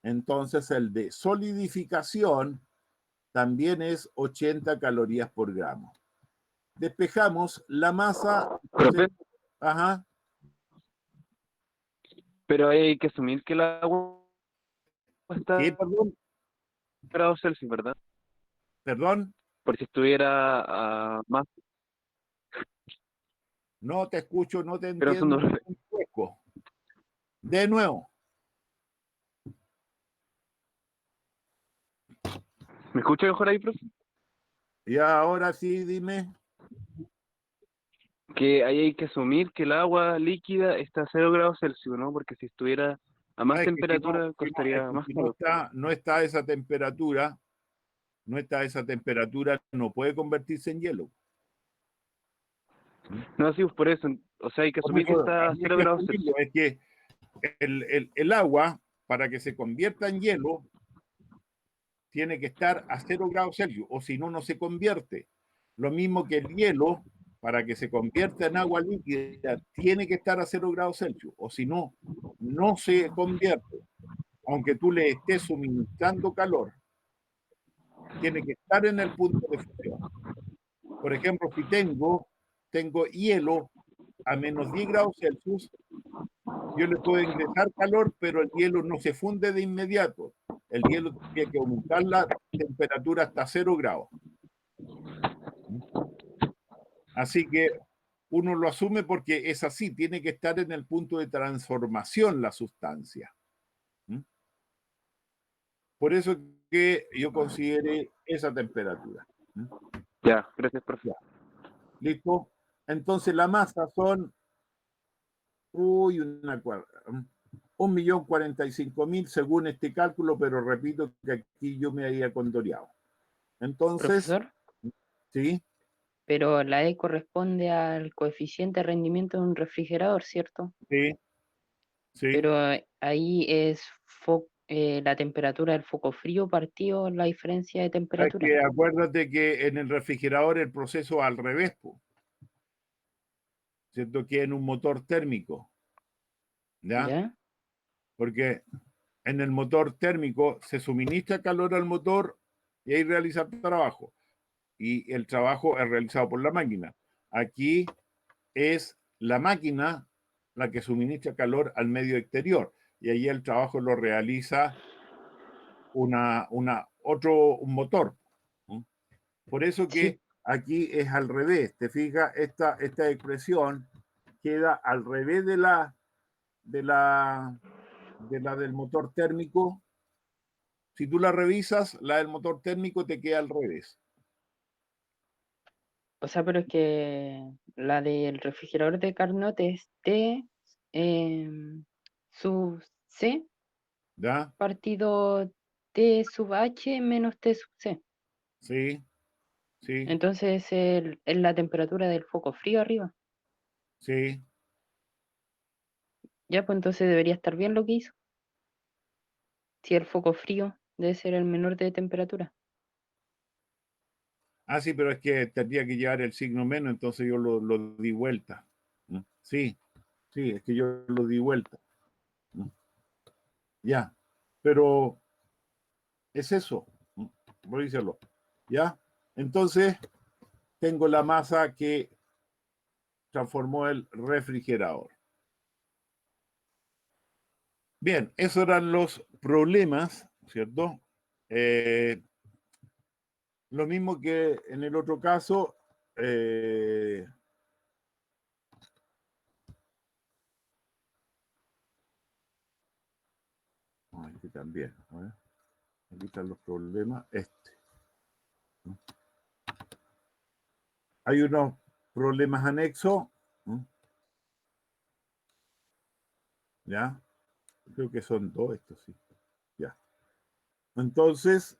Speaker 1: Entonces, el de solidificación también es 80 calorías por gramo. Despejamos la masa.
Speaker 3: Profe,
Speaker 1: Ajá.
Speaker 3: pero hay que asumir que el agua
Speaker 1: ¿Qué?
Speaker 3: está
Speaker 1: Perdón.
Speaker 3: a grados Celsius, ¿verdad?
Speaker 1: Perdón.
Speaker 3: Por si estuviera más,
Speaker 1: No te escucho, no te
Speaker 3: pero son
Speaker 1: entiendo.
Speaker 3: dos.
Speaker 1: De nuevo.
Speaker 3: ¿Me escucha mejor ahí, profe?
Speaker 1: Y ahora sí, dime.
Speaker 3: Que ahí hay que asumir que el agua líquida está a 0 grados Celsius, ¿no? Porque si estuviera a más
Speaker 1: Es que
Speaker 3: temperatura
Speaker 1: es
Speaker 3: costaría
Speaker 1: que
Speaker 3: más
Speaker 1: si
Speaker 3: caro.
Speaker 1: no está a esa temperatura, no puede convertirse en hielo.
Speaker 3: No, sí, pues por eso. O sea, hay que
Speaker 1: Por
Speaker 3: asumir que
Speaker 1: eso,
Speaker 3: está a
Speaker 1: hay
Speaker 3: 0
Speaker 1: que
Speaker 3: grados
Speaker 1: asumirlo,
Speaker 3: Celsius.
Speaker 1: es que el agua, para que se convierta en hielo, tiene que estar a 0 grados Celsius, o si no, no se convierte. Lo mismo que el hielo, para que se convierta en agua líquida, tiene que estar a 0 grados Celsius, o si no, no se convierte. Aunque tú le estés suministrando calor, tiene que estar en el punto de fusión. Por ejemplo, si tengo hielo a menos 10 grados Celsius, yo le puedo ingresar calor, pero el hielo no se funde de inmediato. El hielo tiene que aumentar la temperatura hasta 0 grados. Así que uno lo asume porque es así, tiene que estar en el punto de transformación la sustancia. Por eso que yo considere esa temperatura.
Speaker 3: Ya, gracias, profe.
Speaker 1: Ya. ¿Listo? Entonces la masa son, uy, 1.045.000 según este cálculo, pero repito que aquí yo me había condoreado. Entonces,
Speaker 4: Profesor,
Speaker 1: sí,
Speaker 4: pero la E corresponde al coeficiente de rendimiento de un refrigerador, ¿cierto?
Speaker 1: sí, sí.
Speaker 4: Pero ahí es la temperatura del foco frío partido la diferencia de
Speaker 1: Es
Speaker 4: temperatura.
Speaker 1: que acuérdate que en el refrigerador el proceso al revés, ¿cierto? Que en un motor térmico, ¿ya?
Speaker 4: ¿Ya?
Speaker 1: Porque en el motor térmico se suministra calor al motor y ahí realiza el trabajo. Y el trabajo es realizado por la máquina. aquí es la máquina la que suministra calor al medio exterior. Y ahí el trabajo lo realiza un motor. Por eso que
Speaker 4: Sí.
Speaker 1: aquí es al revés. Te fijas, esta expresión queda al revés de la del motor térmico. Si tú la revisas, la del motor térmico te queda al revés.
Speaker 4: O sea, pero es que la del refrigerador de Carnot es T sub C
Speaker 1: ¿Ya?
Speaker 4: partido T sub H menos T sub C.
Speaker 1: Sí, sí,
Speaker 4: Entonces es la temperatura del foco frío arriba.
Speaker 1: sí.
Speaker 4: Ya, pues entonces debería estar bien lo que hizo. Si el foco frío debe ser el menor de temperatura.
Speaker 1: Ah, sí, pero es que tendría que llevar el signo menos, entonces yo lo di vuelta. Sí, sí, es que yo lo di vuelta. Ya, pero es eso. Voy a decirlo. Ya, entonces tengo la masa que transformó el refrigerador. Bien, esos eran los problemas, ¿cierto? Lo mismo que en el otro caso. Aquí también. Aquí están los problemas. Hay unos problemas anexos. ¿Ya? Creo que son dos estos, sí. Ya. Entonces,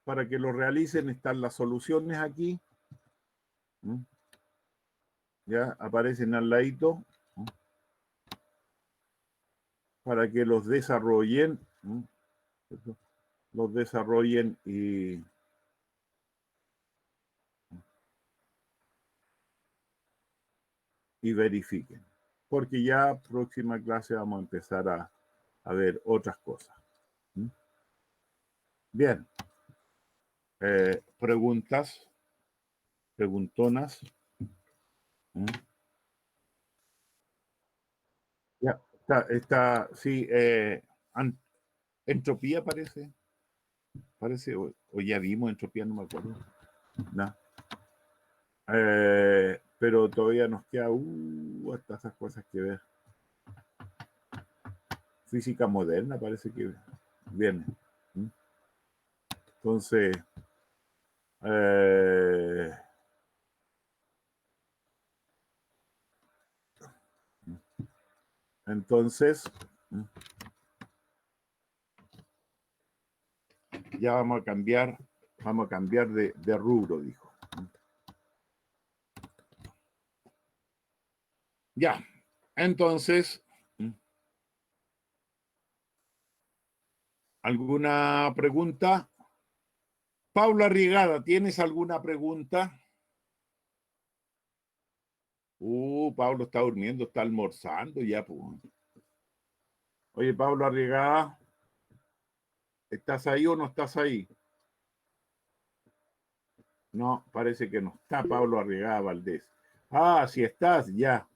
Speaker 1: para que lo realicen están las soluciones aquí. Ya aparecen al ladito. Para que los desarrollen. Los desarrollen y verifiquen. Porque ya próxima clase vamos a empezar a ver otras cosas. Bien. Preguntas, preguntonas. Ya, sí, entropía parece, o ya vimos entropía, no me acuerdo. No. Pero todavía nos queda hasta esas cosas que ver. Física moderna parece que viene. Entonces, entonces, ya vamos a cambiar de rubro, dijo. Ya, entonces, ¿alguna pregunta? Paula Rigada, ¿tienes alguna pregunta? Pablo está durmiendo, está almorzando ya, pues. Oye, Pablo Arriagada, ¿estás ahí o no estás ahí? No, parece que no está Pablo Arriagada Valdés. Ah, sí estás, ya.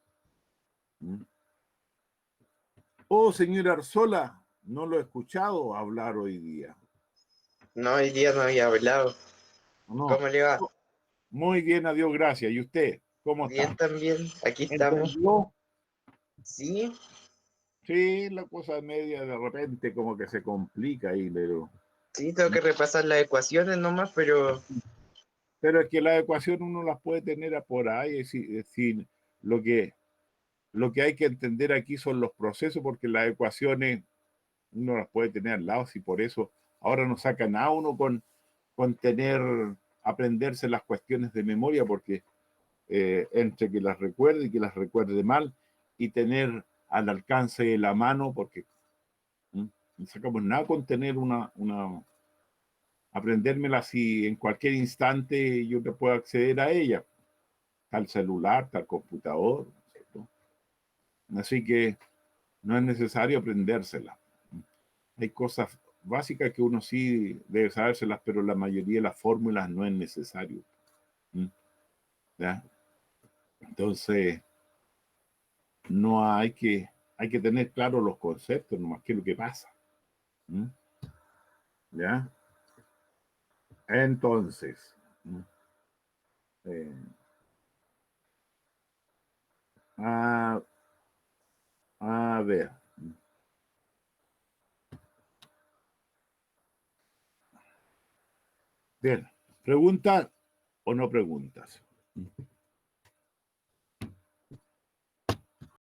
Speaker 1: Oh, señor Arzola, no lo he escuchado hablar hoy día.
Speaker 5: No, hoy día no había hablado.
Speaker 1: No.
Speaker 5: ¿Cómo le va?
Speaker 1: Muy bien, adiós, gracias. ¿Y usted? ¿Cómo
Speaker 5: Bien
Speaker 1: está?
Speaker 5: también, aquí estamos.
Speaker 1: ¿Entendió?
Speaker 5: Sí,
Speaker 1: Sí, la cosa media de repente como que se complica ahí,
Speaker 5: sí, tengo que repasar las ecuaciones nomás,
Speaker 1: pero es que la ecuación uno las puede tener por ahí, es decir, lo que, lo que hay que entender aquí son los procesos, porque las ecuaciones uno las puede tener al lado, si por eso ahora nos sacan a uno con aprenderse las cuestiones de memoria, porque entre que las recuerde y que las recuerde mal, y tener al alcance de la mano, porque no sacamos nada con tener aprendérmela si en cualquier instante yo te puedo acceder a ella, tal celular, tal computador, ¿cierto? Así que no es necesario aprendérsela. Hay cosas básicas que uno sí debe sabérselas, pero la mayoría de las fórmulas no es necesario. ¿Ya? Entonces, no hay que tener claro los conceptos, nomás qué es lo que pasa. ¿Mm? ¿Ya? Entonces, a, a ver. Bien, ¿pregunta o no preguntas?